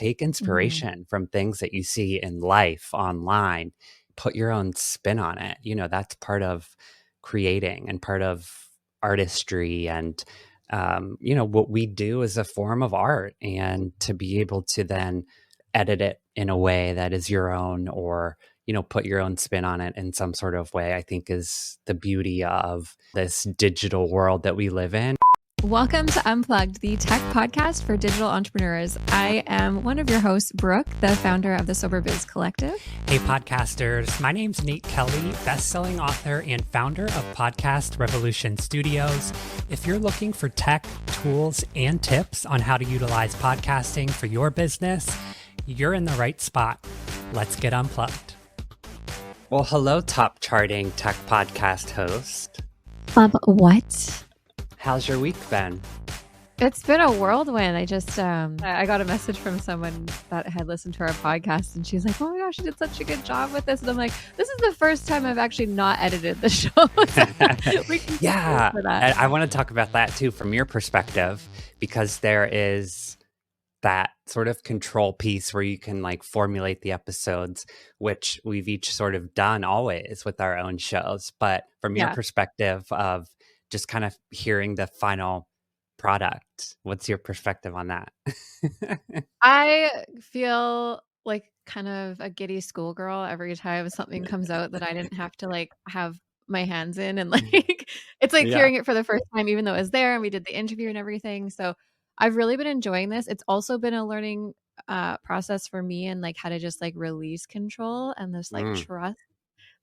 take Mhm. inspiration from things that you see in life online, put your own spin on it. That's part of creating and part of artistry. And, what we do is a form of art. And to be able to then edit it in a way that is your own, or put your own spin on it in some sort of way, I think is the beauty of this digital world that we live in. Welcome to Unplugged, the tech podcast for digital entrepreneurs. I am one of your hosts, Brooke, the founder of the Sober Biz Collective. Hey, podcasters. My name's Nate Kelly, best-selling author and founder of Podcast Revolution Studios. If you're looking for tech, tools, and tips on how to utilize podcasting for your business, you're in the right spot. Let's get unplugged. Well, hello, top charting tech podcast host. What? How's your week been? It's been a whirlwind. I got a message from someone that had listened to our podcast, and she's like, "Oh my gosh, you did such a good job with this." And I'm like, "This is the first time I've actually not edited the show." Yeah, and I want to talk about that too from your perspective, because there is that sort of control piece where you can formulate the episodes, which we've each sort of done always with our own shows. But from your perspective of just kind of hearing the final product, what's your perspective on that? I feel like kind of a giddy schoolgirl every time something comes out that I didn't have to have my hands in, and it's like hearing it for the first time, even though it was there and we did the interview and everything. So I've really been enjoying this. It's also been a learning process for me, and how to just release control and this trust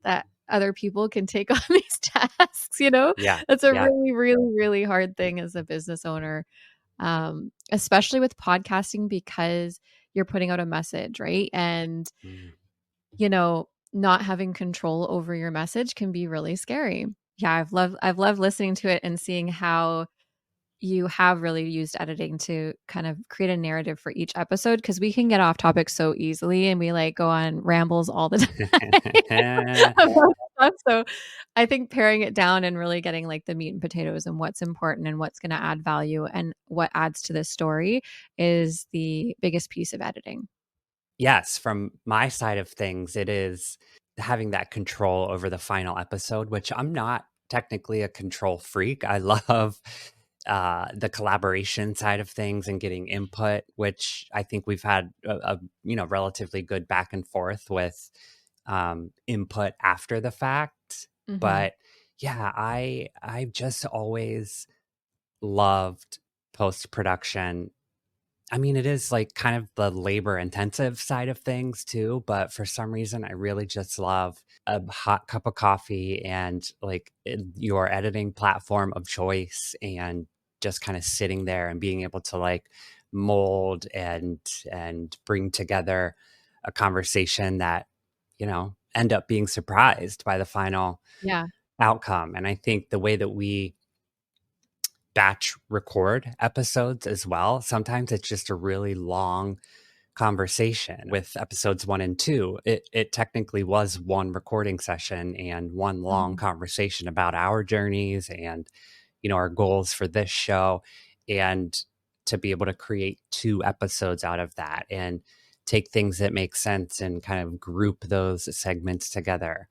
that other people can take on these tasks, Yeah. That's a really, really, really hard thing as a business owner, especially with podcasting, because you're putting out a message, right? And, not having control over your message can be really scary. Yeah, I've loved listening to it and seeing how you have really used editing to kind of create a narrative for each episode, because we can get off topic so easily and we go on rambles all the time about stuff. So I think paring it down and really getting the meat and potatoes and what's important and what's going to add value and what adds to this story is the biggest piece of editing. Yes, from my side of things, it is having that control over the final episode, which I'm not technically a control freak. I love the collaboration side of things and getting input, which I think we've had a relatively good back and forth with input after the fact. Mm-hmm. But yeah, I've just always loved post-production. I mean, it is kind of the labor intensive side of things too, but for some reason I really just love a hot cup of coffee and your editing platform of choice, and just kind of sitting there and being able to mold and bring together a conversation that end up being surprised by the final outcome. And I think the way that we batch record episodes as well, sometimes it's just a really long conversation. With episodes 1 and 2, it technically was one recording session and one long conversation about our journeys and our goals for this show. And to be able to create 2 episodes out of that and take things that make sense and kind of group those segments together,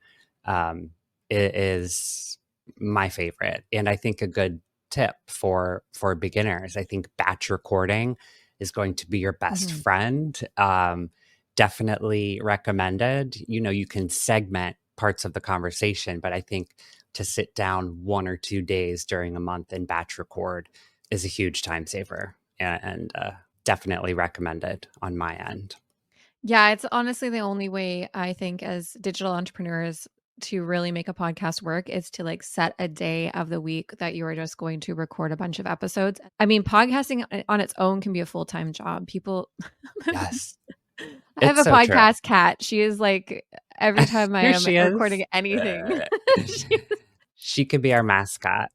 it is my favorite. And I think a good tip for beginners, I think batch recording is going to be your best friend. Definitely recommended. You can segment parts of the conversation, but I think to sit down 1 or 2 days during a month and batch record is a huge time saver, and definitely recommended on my end. Yeah, it's honestly the only way, I think, as digital entrepreneurs to really make a podcast work is to set a day of the week that you are just going to record a bunch of episodes. I mean, podcasting on its own can be a full-time job. People, Yes. I have a podcast cat. She is every time I am recording anything. She could be our mascot.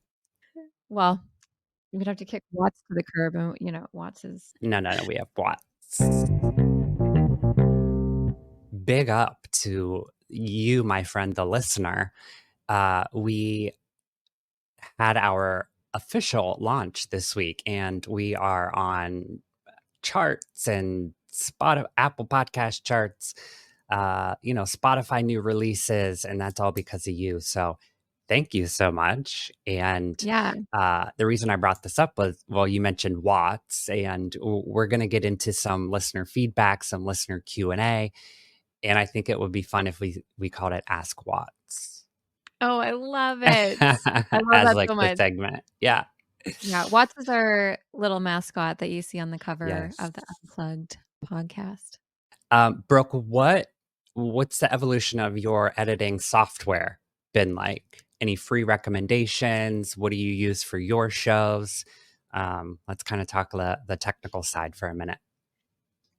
Well, we'd have to kick Watts to the curb, and Watts is No, we have Watts. Big up to you, my friend, the listener. We had our official launch this week, and we are on charts and Apple Podcast charts, Spotify new releases, and that's all because of you. So thank you so much. And Yeah. the reason I brought this up was, well, you mentioned Watts, and we're going to get into some listener feedback, some listener Q&A. And I think it would be fun if we called it Ask Watts. Oh, I love it. I love As that like so the much. segment. Yeah. Yeah, Watts is our little mascot that you see on the cover Yes. of the Unplugged podcast. Brooke, what's the evolution of your editing software been like? Any free recommendations? What do you use for your shows? Let's kind of talk the technical side for a minute.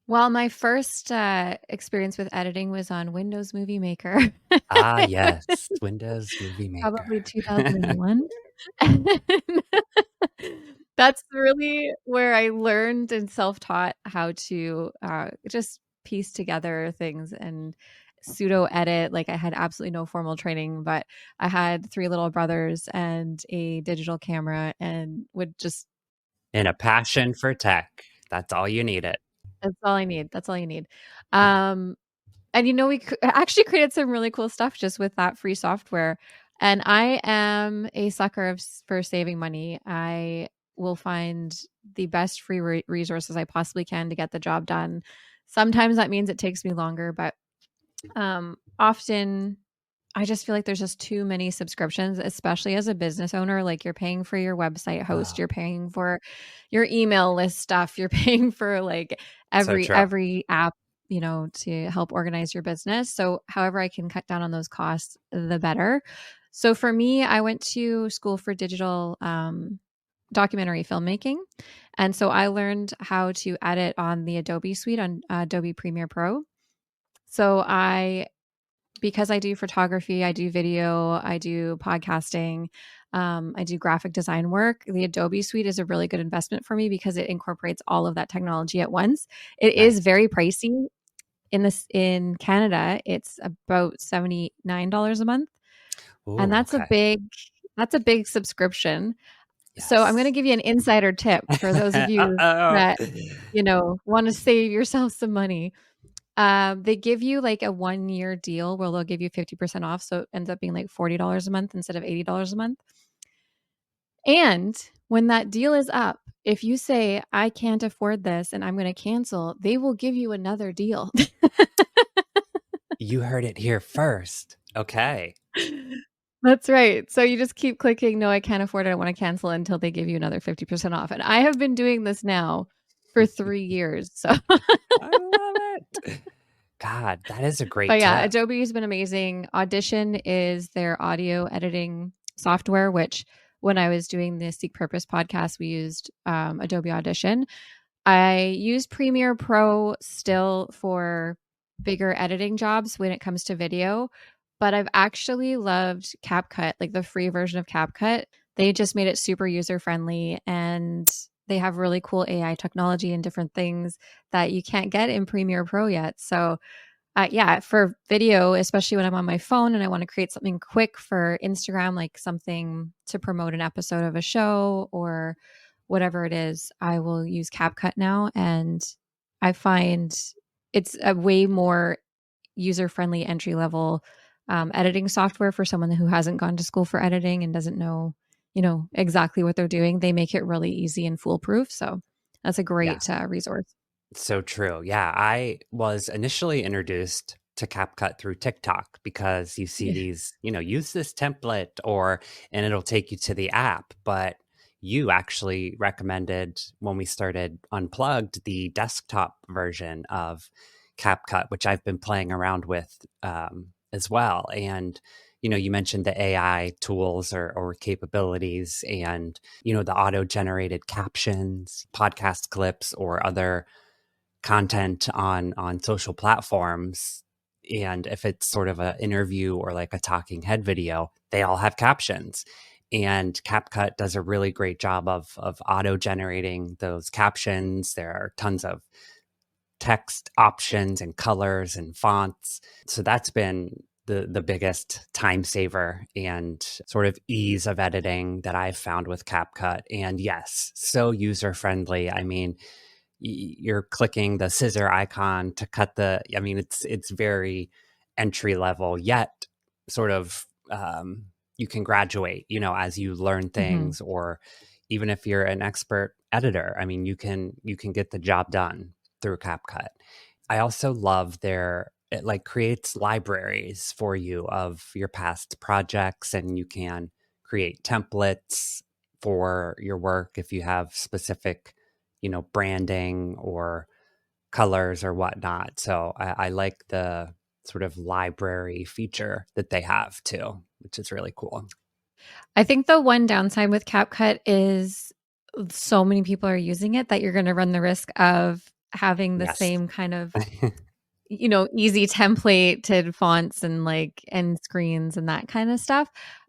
Well, my first experience with editing was on Windows Movie Maker. Ah, yes, Windows Movie Maker. Probably 2001. That's really where I learned and self-taught how to just piece together things and pseudo edit. Like I had absolutely no formal training, but I had 3 little brothers and a digital camera and would just And a passion for tech. That's all you needed. that's all I need. That's all you need. Yeah. And we actually created some really cool stuff just with that free software. And I am a sucker for saving money. I will find the best free resources I possibly can to get the job done. Sometimes that means it takes me longer, but often I just feel like there's just too many subscriptions, especially as a business owner. Like you're paying for your website host, Oh, you're paying for your email list stuff, you're paying for like so true. every app, to help organize your business. So however I can cut down on those costs, the better. So for me, I went to school for digital documentary filmmaking. And so I learned how to edit on the Adobe suite on Adobe Premiere Pro. So because I do photography, I do video, I do podcasting, I do graphic design work. The Adobe suite is a really good investment for me because it incorporates all of that technology at once. It is Nice. very pricey. In Canada, it's about $79 a month. And Ooh, okay. that's a big subscription. Yes. So I'm going to give you an insider tip for those of you that, want to save yourself some money. They give you like a 1-year deal where they'll give you 50% off. So it ends up being like $40 a month instead of $80 a month. And when that deal is up, if you say, I can't afford this and I'm going to cancel, they will give you another deal. You heard it here first. Okay. That's right. So you just keep clicking, no, I can't afford it. I want to cancel until they give you another 50% off. And I have been doing this now for 3 years. So I love it. God, that is a great But yeah, tip. Adobe has been amazing. Audition is their audio editing software, which when I was doing the Seek Purpose podcast, we used Adobe Audition. I use Premiere Pro still for bigger editing jobs when it comes to video, but I've actually loved CapCut, like the free version of CapCut. They just made it super user friendly and they have really cool AI technology and different things that you can't get in Premiere Pro yet. So yeah, for video, especially when I'm on my phone and I want to create something quick for Instagram, like something to promote an episode of a show or whatever it is, I will use CapCut now. And I find it's a way more user-friendly entry-level editing software for someone who hasn't gone to school for editing and doesn't know, exactly what they're doing. They make it really easy and foolproof. So that's a great resource. So true. Yeah. I was initially introduced to CapCut through TikTok because you see these, use this template and it'll take you to the app. But you actually recommended when we started Unplugged the desktop version of CapCut, which I've been playing around with as well. And, you mentioned the AI tools or capabilities and, the auto generated captions, podcast clips, or other content on social platforms. And if it's sort of an interview or like a talking head video, they all have captions. And CapCut does a really great job of auto generating those captions. There are tons of text options and colors and fonts. So that's been the biggest time saver and sort of ease of editing that I've found with CapCut. And yes, so user friendly. I mean, you're clicking the scissor icon to cut I mean, it's very entry level, yet sort of you can graduate, as you learn Mm-hmm. things, or even if you're an expert editor, I mean, you can get the job done through CapCut. I also love it like creates libraries for you of your past projects, and you can create templates for your work if you have specific, branding or colors or whatnot. So I like the sort of library feature that they have too, which is really cool. I think the one downside with CapCut is so many people are using it that you're going to run the risk of having the Yes. same kind of, easy templated fonts and like end screens and that kind of stuff.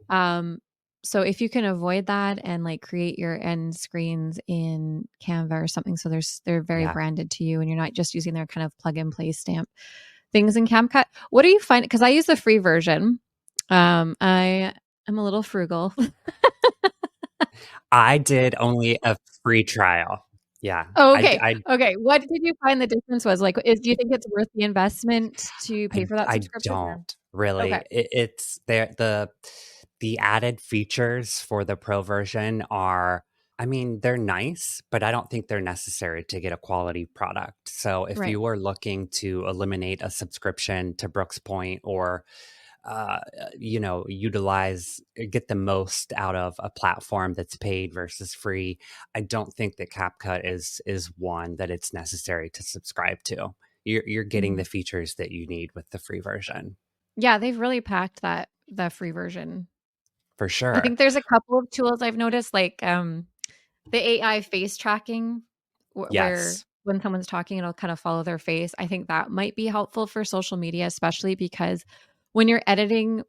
Um, so if you can avoid that and like create your end screens in Canva or something, so they're very Yeah. branded to you and you're not just using their kind of plug and play stamp things in CapCut. What do you find? Because I use the free version. I am a little frugal. I did only a free trial. Yeah. Oh, I, okay. I, Okay. What did you find the difference was? Like, do you think it's worth the investment to pay for that I subscription? Or? don't really. Okay. It's there. The added features for the pro version are, I mean, they're nice, but I don't think they're necessary to get a quality product. So if Right. you are looking to eliminate a subscription to Brooks Point, or uh, get the most out of a platform that's paid versus free, I don't think that CapCut is one that it's necessary to subscribe to. You're getting Mhm. the features that you need with the free version Yeah, they've really packed the free version. for I sure. think there's a couple of tools I've noticed, like the AI face tracking, where Yes. when someone's talking, it'll kind of follow their face. I think that might be helpful for social media, especially because when you're editing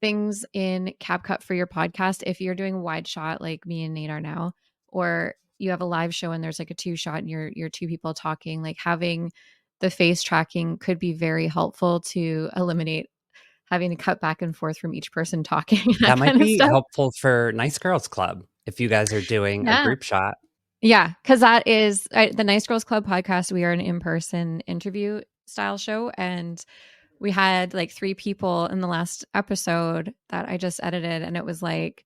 things in CapCut for your podcast, if you're doing wide shot like me and Nate are now, or you have a live show and there's like a two shot and you're two people talking, like having the face tracking could be very helpful to eliminate having to cut back and forth from each person talking and that That might kind of be stuff. helpful for Nice Girls Club if you guys are doing a Yeah. group shot. Yeah. Cause that is the Nice Girls Club podcast. We are an in-person interview style show. And we had like 3 people in the last episode that I just edited. And it was like,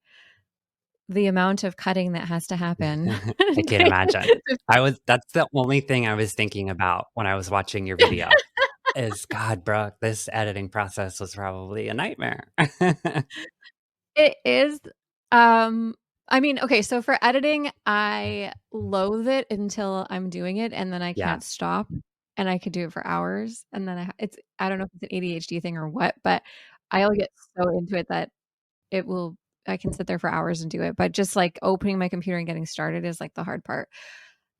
the amount of cutting that has to happen. I can't imagine. That's the only thing I was thinking about when I was watching your video is, God, Brooke, this editing process was probably a nightmare. It is, um, I mean, okay, so for editing, I loathe it until I'm doing it, and then I Yeah. can't stop, and I could do it for hours, and then I don't know if it's an ADHD thing or what, but I'll get so into it that it will I can sit there for hours and do it, but just, like, opening my computer and getting started is, like, the hard part,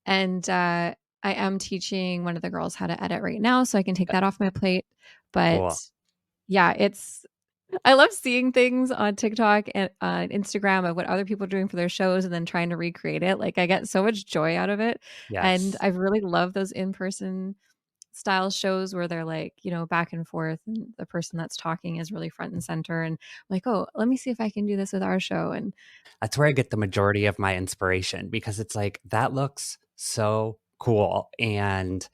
and, I am teaching one of the girls how to edit right now, so I can take that off my plate, but, Cool. yeah, I love seeing things on TikTok and on Instagram of what other people are doing for their shows and then trying to recreate it. Like I get so much joy out of it. And Yes. I really love those in-person style shows where they're like, back and forth and the person that's talking is really front and center. And I'm like, oh, let me see if I can do this with our show. And That's where I get the majority of my inspiration, because it's like, that looks so cool. And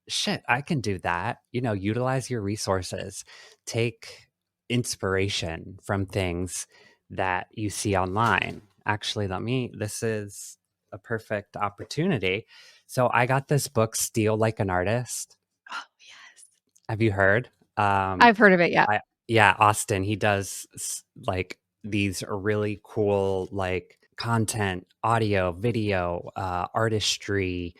shit, I can do that. Utilize your resources. Take inspiration from things that you see online. Actually, this is a perfect opportunity. So I got this book, Steal Like an Artist. oh yes. Have you heard? Um, I've heard of it. Yeah. yeah, Austin, he does like these really cool, like content, audio, video, artistry,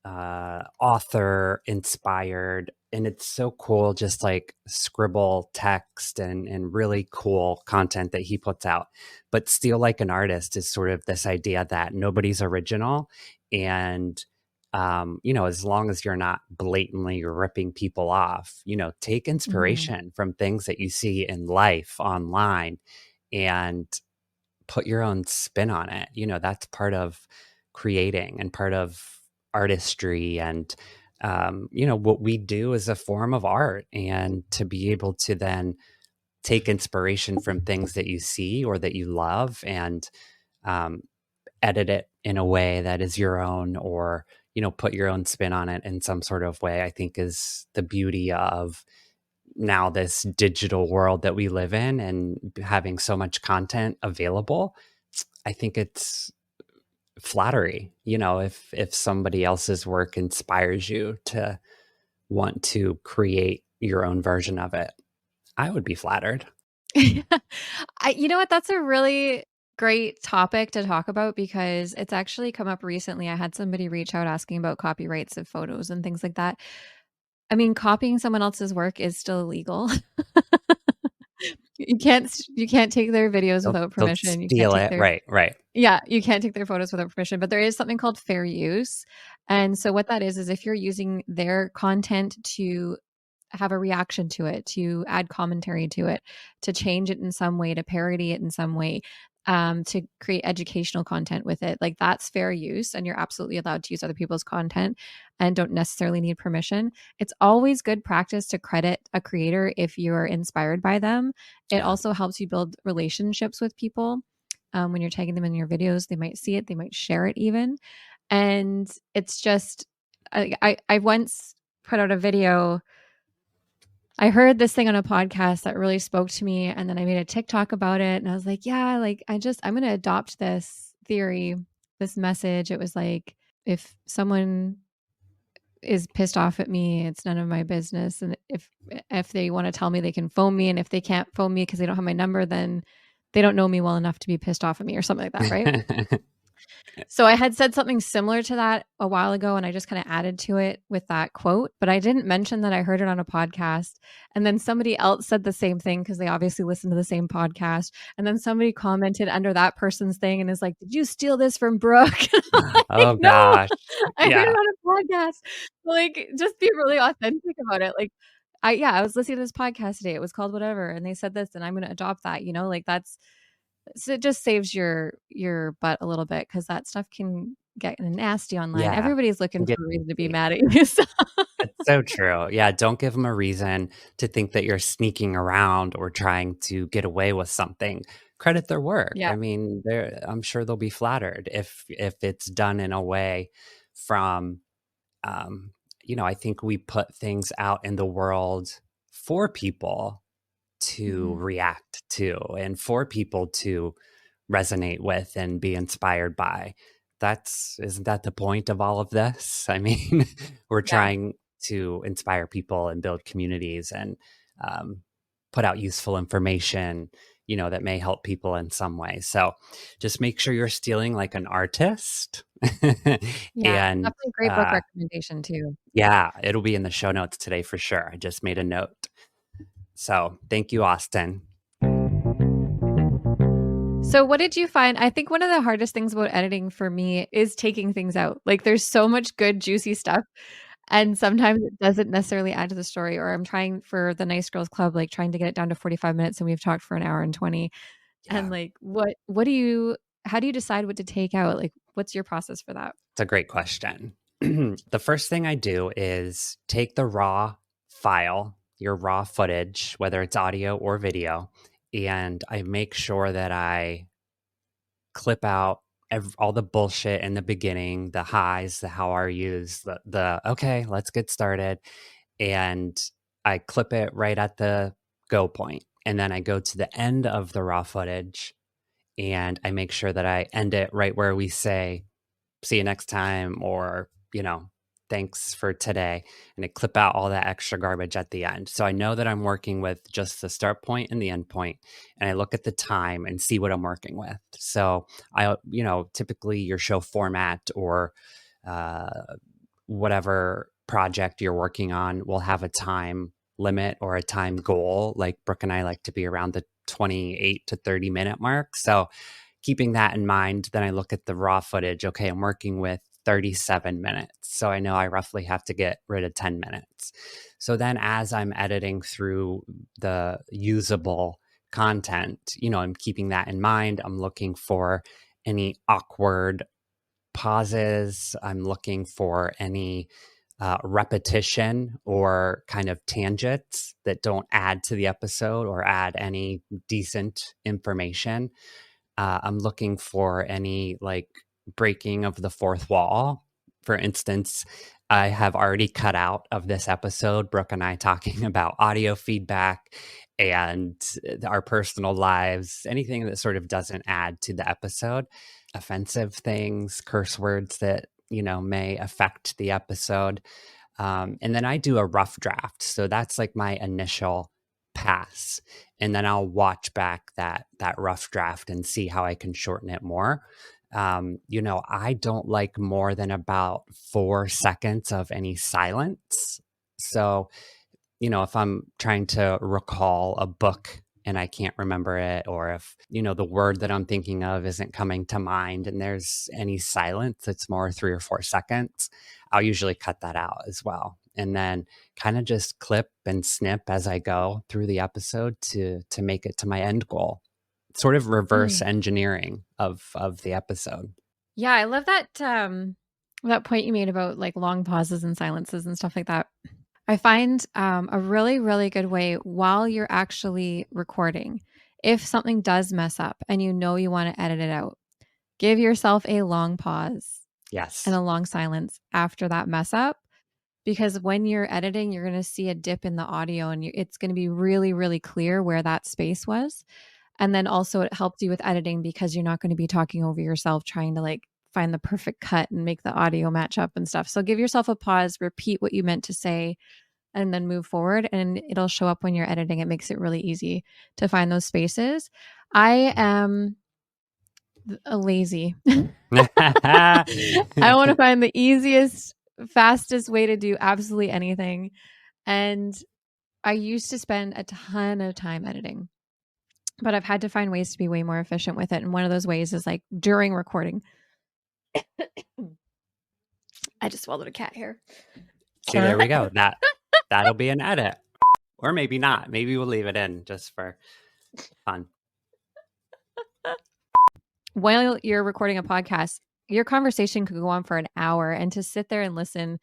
author inspired, and it's so cool, just like scribble text and really cool content that he puts out. But Steal Like an Artist is sort of this idea that nobody's original, and as long as you're not blatantly ripping people off, take Mhm. inspiration from things that you see in life online and put your own spin on it. That's part of creating and part of artistry. And, what we do is a form of art. And to be able to then take inspiration from things that you see or that you love, and um, edit it in a way that is your own, or, put your own spin on it in some sort of way, I think is the beauty of now this digital world that we live in and having so much content available. I think it's flattery, if somebody else's work inspires you to want to create your own version of it, I would be flattered. You know what? That's a really great topic to talk about because it's actually come up recently. I had somebody reach out asking about copyrights of photos and things like that. I mean, copying someone else's work is still illegal. You can't take their videos without They'll permission. You can't steal take it. their Right. Yeah, you can't take their photos without permission, but there is something called fair use. And so what that is if you're using their content to have a reaction to it, to add commentary to it, to change it in some way, to parody it in some way, to create educational content with it. Like that's fair use, and you're absolutely allowed to use other people's content and don't necessarily need permission. It's always good practice to credit a creator if you're inspired by them. It Yeah. also helps you build relationships with people. When you're tagging them in your videos, they might see it, they might share it even. And it's just, I once put out a video. I heard this thing on a podcast that really spoke to me. And then I made a TikTok about it. And I was like, yeah, like I'm going to adopt this theory, this message. It was like, if someone is pissed off at me, it's none of my business. And if they want to tell me, they can phone me. And if they can't phone me because they don't have my number, then they don't know me well enough to be pissed off at me or something like that. Right. So I had said something similar to that a while ago, and I just kind of added to it with that quote, but I didn't mention that I heard it on a podcast. And then somebody else said the same thing because they obviously listened to the same podcast. And then somebody commented under that person's thing and is like, "Did you steal this from Brooke?" Like, Oh no, gosh. I heard Yeah. it on a podcast. Like, just be really authentic about it. Like, I was listening to this podcast today. It was called whatever, and they said this, and I'm going to adopt that. Like that's so it just saves your butt a little bit because that stuff can get nasty online. Yeah. Everybody's Can looking get for a reason to be nasty. mad at you. So It's so true. Yeah, don't give them a reason to think that you're sneaking around or trying to get away with something. Credit their work. yeah. I mean, I'm sure they'll be flattered if it's done in a way from um, I think we put things out in the world for people to Mhm. react to and for people to resonate with and be inspired by. Isn't that the point of all of this? I mean, we're Yeah. trying to inspire people and build communities and um, put out useful information, that may help people in some way. So just make sure you're stealing like an artist. Yeah. And Definitely a great book recommendation too. yeah, it'll be in the show notes today for sure. I just made a note. So thank you, Austin. So what did you find? I think one of the hardest things about editing for me is taking things out. Like there's so much good juicy stuff and sometimes it doesn't necessarily add to the story, or I'm trying for the Nice Girls Club, like trying to get it down to 45 minutes and we've talked for an hour and 20. And Yeah, like how do you decide what to take out? Like what's your process for that? it's a great question. The first thing I do is take the raw file, your raw footage, whether it's audio or video, and I make sure that I clip out all the bullshit in the beginning, the highs, the how are yous, the okay, let's get started. And I clip it right at the go point. And then I go to the end of the raw footage and I make sure that I end it right where we say, see you next time, or, thanks for today. And I clip out all that extra garbage at the end. So I know that I'm working with just the start point and the end point, and I look at the time and see what I'm working with. So typically your show format or uh, whatever project you're working on will have a time limit or a time goal. Like Brooke and I like to be around the 28 to 30 minute mark. So keeping that in mind, then I look at the raw footage. Okay, I'm working with 37 minutes. So I know I roughly have to get rid of 10 minutes. So then as I'm editing through the usable content, I'm keeping that in mind. I'm looking for any awkward pauses. I'm looking for any repetition or kind of tangents that don't add to the episode or add any decent information. I'm looking for any like breaking of the fourth wall For instance, I have already cut out of this episode Brooke and I talking about audio feedback and our personal lives, anything that sort of doesn't add to the episode, offensive things, curse words that, may affect the episode. And then I do a rough draft. So that's like my initial pass. And then I'll watch back that rough draft and see how I can shorten it more. I don't like more than about 4 seconds of any silence. So, if I'm trying to recall a book and I can't remember it, or if, the word that I'm thinking of isn't coming to mind and there's any silence that's more 3 or 4 seconds, I'll usually cut that out as well. And then kind of just clip and snip as I go through the episode to make it to my end goal. Sort of reverse engineering of the episode. Yeah, I love that that point you made about like long pauses and silences and stuff like that. I find a really, really good way while you're actually recording, if something does mess up and you want to edit it out, give yourself a long pause Yes. and a long silence after that mess up. Because when you're editing, you're going to see a dip in the audio and it's going to be really, really clear where that space was. And then also it helps you with editing because you're not going to be talking over yourself trying to like find the perfect cut and make the audio match up and stuff. So give yourself a pause, repeat what you meant to say, and then move forward, and it'll show up when you're editing. It makes it really easy to find those spaces. I am lazy. I want to find the easiest, fastest way to do absolutely anything. And I used to spend a ton of time editing, but I've had to find ways to be way more efficient with it. And one of those ways is like during recording. I just swallowed a cat hair. See, there we go. That'll be an edit. Or maybe not. Maybe we'll leave it in just for fun. While you're recording a podcast, your conversation could go on for an hour, and to sit there and listen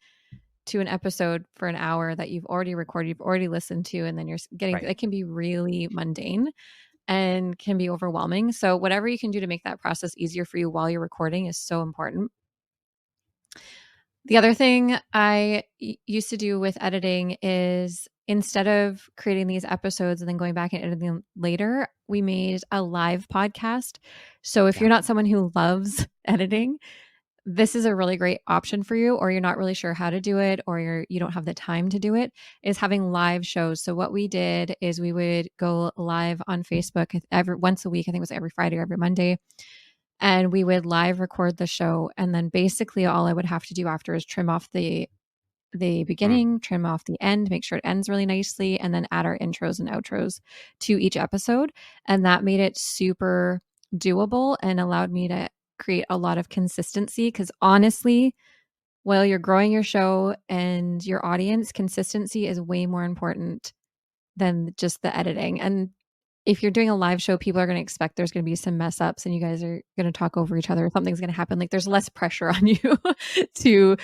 to an episode for an hour that you've already recorded, you've already listened to, and then you're getting, it can be really mundane and can be overwhelming. So whatever you can do to make that process easier for you while you're recording is so important. The other thing I used to do with editing is instead of creating these episodes and then going back and editing them later, we made a live podcast. So if you're not someone who loves editing, this is a really great option for you, or you're not really sure how to do it, or you don't have the time to do it, is having live shows. So what we did is we would go live on Facebook once a week. I think it was every Friday or every Monday. And we would live record the show. And then basically all I would have to do after is trim off the beginning, trim off the end, make sure it ends really nicely, and then add our intros and outros to each episode. And that made it super doable and allowed me to create a lot of consistency. Because honestly, while you're growing your show and your audience, consistency is way more important than just the editing. And if you're doing a live show, people are going to expect there's going to be some mess ups and you guys are going to talk over each other. Something's going to happen. Like there's less pressure on you to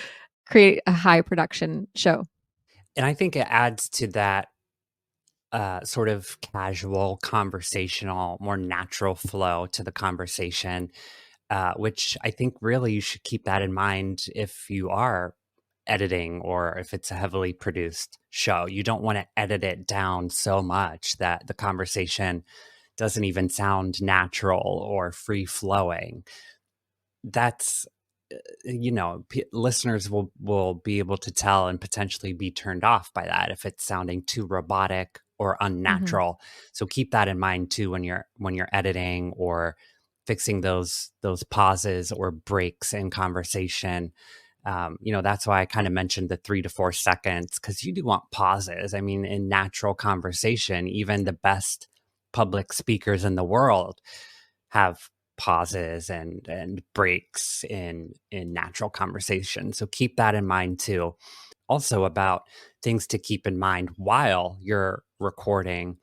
create a high production show. And I think it adds to that sort of casual, conversational, more natural flow to the conversation, which I think really you should keep that in mind if you are editing or if it's a heavily produced show. You don't want to edit it down so much that the conversation doesn't even sound natural or free flowing. That's, listeners will be able to tell and potentially be turned off by that if it's sounding too robotic or unnatural. So keep that in mind too when you're editing or fixing those pauses or breaks in conversation. That's why I kind of mentioned the 3 to 4 seconds, because you do want pauses. I mean, in natural conversation, even the best public speakers in the world have pauses and breaks in natural conversation. So keep that in mind too. Also about things to keep in mind while you're recording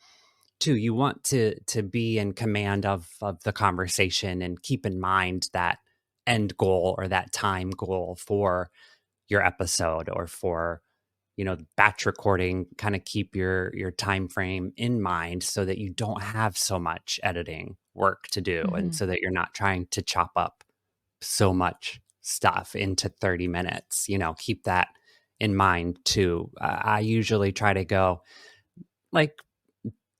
too. You want to be in command of the conversation and keep in mind that end goal or that time goal for your episode or for batch recording. Kind of keep your time frame in mind so that you don't have so much editing work to do and so that you're not trying to chop up so much stuff into 30 minutes. Keep that in mind too. I usually try to go like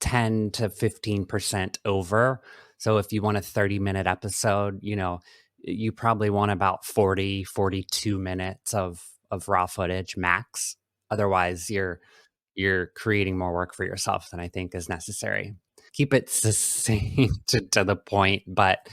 10 to 15% over. So if you want a 30-minute episode, you probably want about 40, 42 minutes of raw footage max. Otherwise, you're creating more work for yourself than I think is necessary. Keep it succinct to the point, but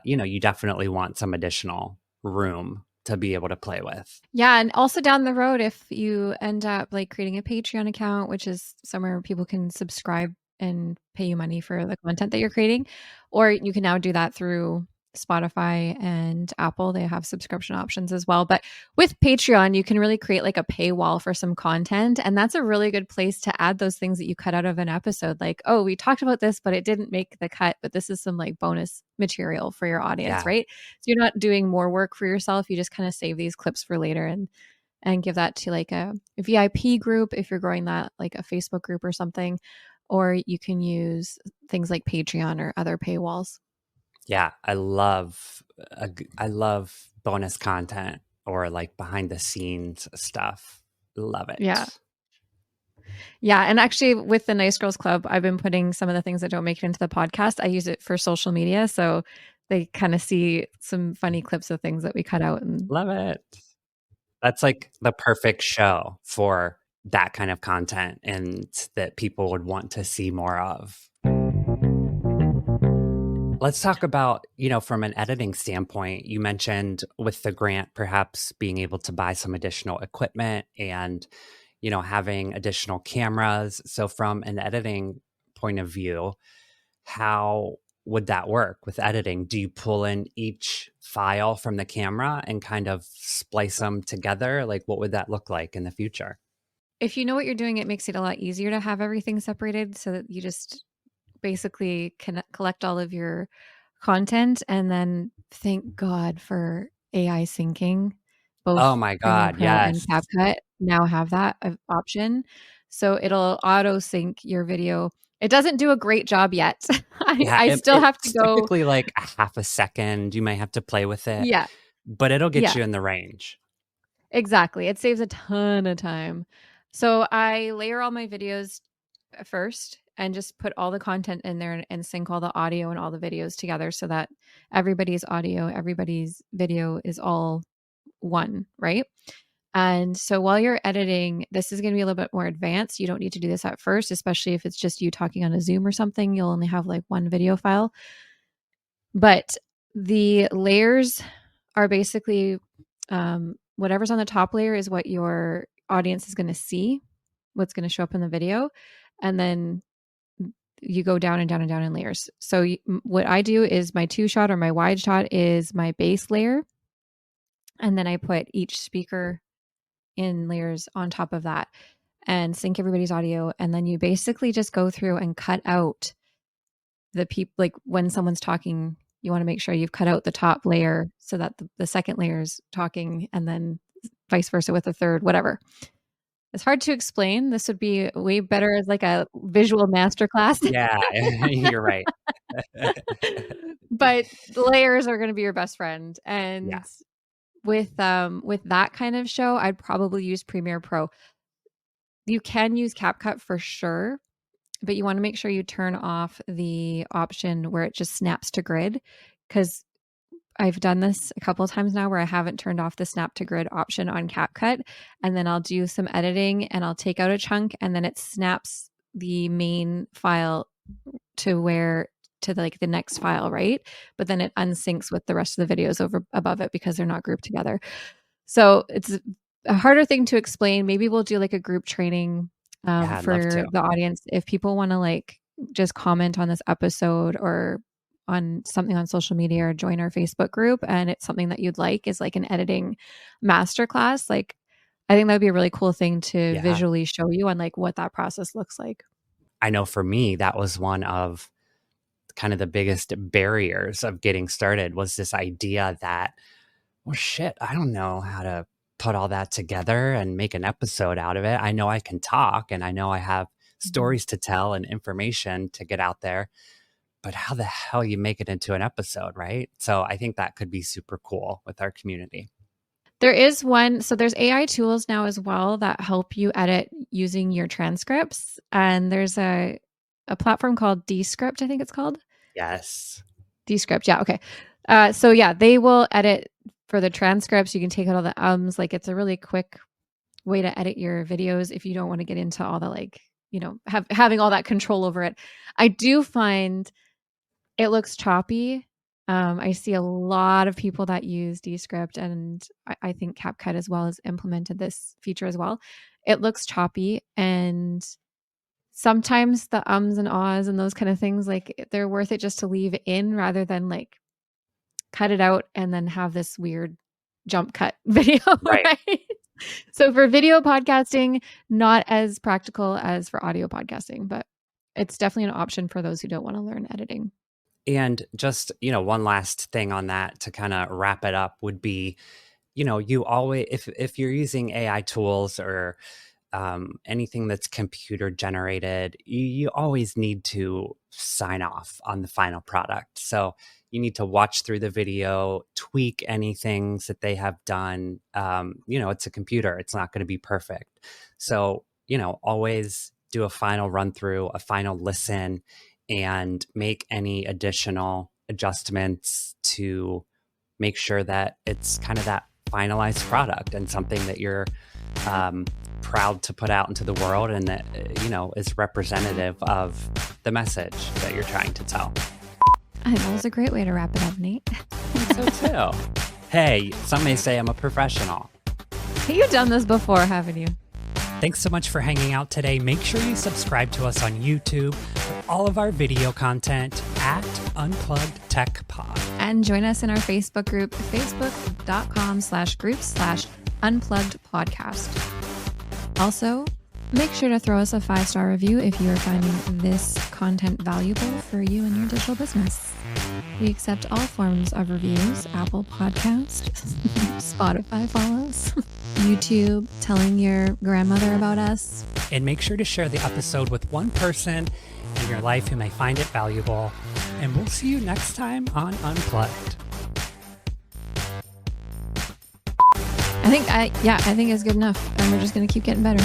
you definitely want some additional room to be able to play with. Yeah. And also down the road, if you end up like creating a Patreon account, which is somewhere where people can subscribe and pay you money for the content that you're creating, or you can now do that through Spotify and Apple. They have subscription options as well. But with Patreon, you can really create like a paywall for some content. And that's a really good place to add those things that you cut out of an episode. Like, oh, we talked about this, but it didn't make the cut, but this is some like bonus material for your audience, Yeah. right? So you're not doing more work for yourself. You just kind of save these clips for later and give that to like a VIP group if you're growing that, like a Facebook group or something. Or you can use things like Patreon or other paywalls. Yeah, I love bonus content or like behind the scenes stuff. Love it. Yeah. Yeah. And actually, with the Nice Girls Club, I've been putting some of the things that don't make it into the podcast. I use it for social media. So they kind of see some funny clips of things that we cut out. And Love it. That's like the perfect show for that kind of content and that people would want to see more of. Let's talk about, from an editing standpoint, you mentioned with the grant, perhaps being able to buy some additional equipment and, having additional cameras. So from an editing point of view, how would that work with editing? Do you pull in each file from the camera and kind of splice them together? Like, what would that look like in the future? if you know what you're doing, it makes it a lot easier to have everything separated so that you just basically can collect all of your content. And then thank God for AI syncing. Both Oh my Premiere God, Pro and yes. CapCut now have that option. So it'll auto sync your video. It doesn't do a great job yet. Yeah, I still have to it's go. typically like a half a second. You might have to play with it, Yeah. but it'll get Yeah. you in the range. Exactly. It saves a ton of time. So I layer all my videos first and just put all the content in there and sync all the audio and all the videos together so that everybody's audio, everybody's video is all one, right? And so while you're editing, this is going to be a little bit more advanced. You don't need to do this at first, especially if it's just you talking on a Zoom or something. You'll only have like one video file. But the layers are basically whatever's on the top layer is what your audience is going to see, what's going to show up in the video. And then you go down and down and down in layers. So what I do is my 2-shot or my wide shot is my base layer. And then I put each speaker in layers on top of that and sync everybody's audio. And then you basically just go through and cut out the people, like when someone's talking, you want to make sure you've cut out the top layer so that the second layer is talking, and then vice versa with the third, whatever. It's hard to explain. This would be way better as like a visual masterclass. Yeah, you're right. But the layers are going to be your best friend. And Yeah. with that kind of show, I'd probably use Premiere Pro. You can use CapCut for sure, but you want to make sure you turn off the option where it just snaps to grid, because I've done this a couple of times now where I haven't turned off the snap to grid option on CapCut, and then I'll do some editing and I'll take out a chunk and then it snaps the main file to the next file, right? But then it unsyncs with the rest of the videos over above it because they're not grouped together. So it's a harder thing to explain. Maybe we'll do like a group training Yeah, I'd love for to. the audience. If people want to like just comment on this episode or on something on social media or join our Facebook group, and it's something that you'd like is like an editing masterclass, like I think that would be a really cool thing to Yeah. visually show you on like what that process looks like. I know for me, that was one of kind of the biggest barriers of getting started was this idea that, well, shit, I don't know how to put all that together and make an episode out of it. I know I can talk and I know I have stories to tell and information to get out there, but how the hell you make it into an episode, right? So I think that could be super cool with our community. There is one. So there's AI tools now as well that help you edit using your transcripts. And there's a platform called Descript, I think it's called. Yes. Descript. Yeah. Okay. So yeah, they will edit for the transcripts. You can take out all the ums. Like it's a really quick way to edit your videos if you don't want to get into all the like, having all that control over it. I do find it looks choppy. I see a lot of people that use Descript, and I think CapCut as well has implemented this feature as well. It looks choppy, and sometimes the ums and ahs and those kind of things, like they're worth it just to leave in rather than like cut it out and then have this weird jump cut video, Right. right? So for video podcasting, not as practical as for audio podcasting, but it's definitely an option for those who don't want to learn editing. And just, one last thing on that to kind of wrap it up would be, you always, if you're using AI tools or anything that's computer generated, you always need to sign off on the final product. So you need to watch through the video, tweak any things that they have done. It's a computer. It's not going to be perfect. So, always do a final run through, a final listen, and make any additional adjustments to make sure that it's kind of that finalized product and something that you're proud to put out into the world and that, is representative of the message that you're trying to tell. I think that was a great way to wrap it up, Nate. So too. Hey, some may say I'm a professional. You've done this before, haven't you? Thanks so much for hanging out today. Make sure you subscribe to us on YouTube for all of our video content at Unplugged Tech Pod. And join us in our Facebook group, facebook.com/groups/unpluggedpodcast. Also, make sure to throw us a 5-star review if you are finding this content valuable for you and your digital business. We accept all forms of reviews, Apple Podcast, Spotify follows, YouTube, telling your grandmother about us. And make sure to share the episode with one person in your life who may find it valuable. And we'll see you next time on Unplugged. I think it's good enough, and we're just going to keep getting better.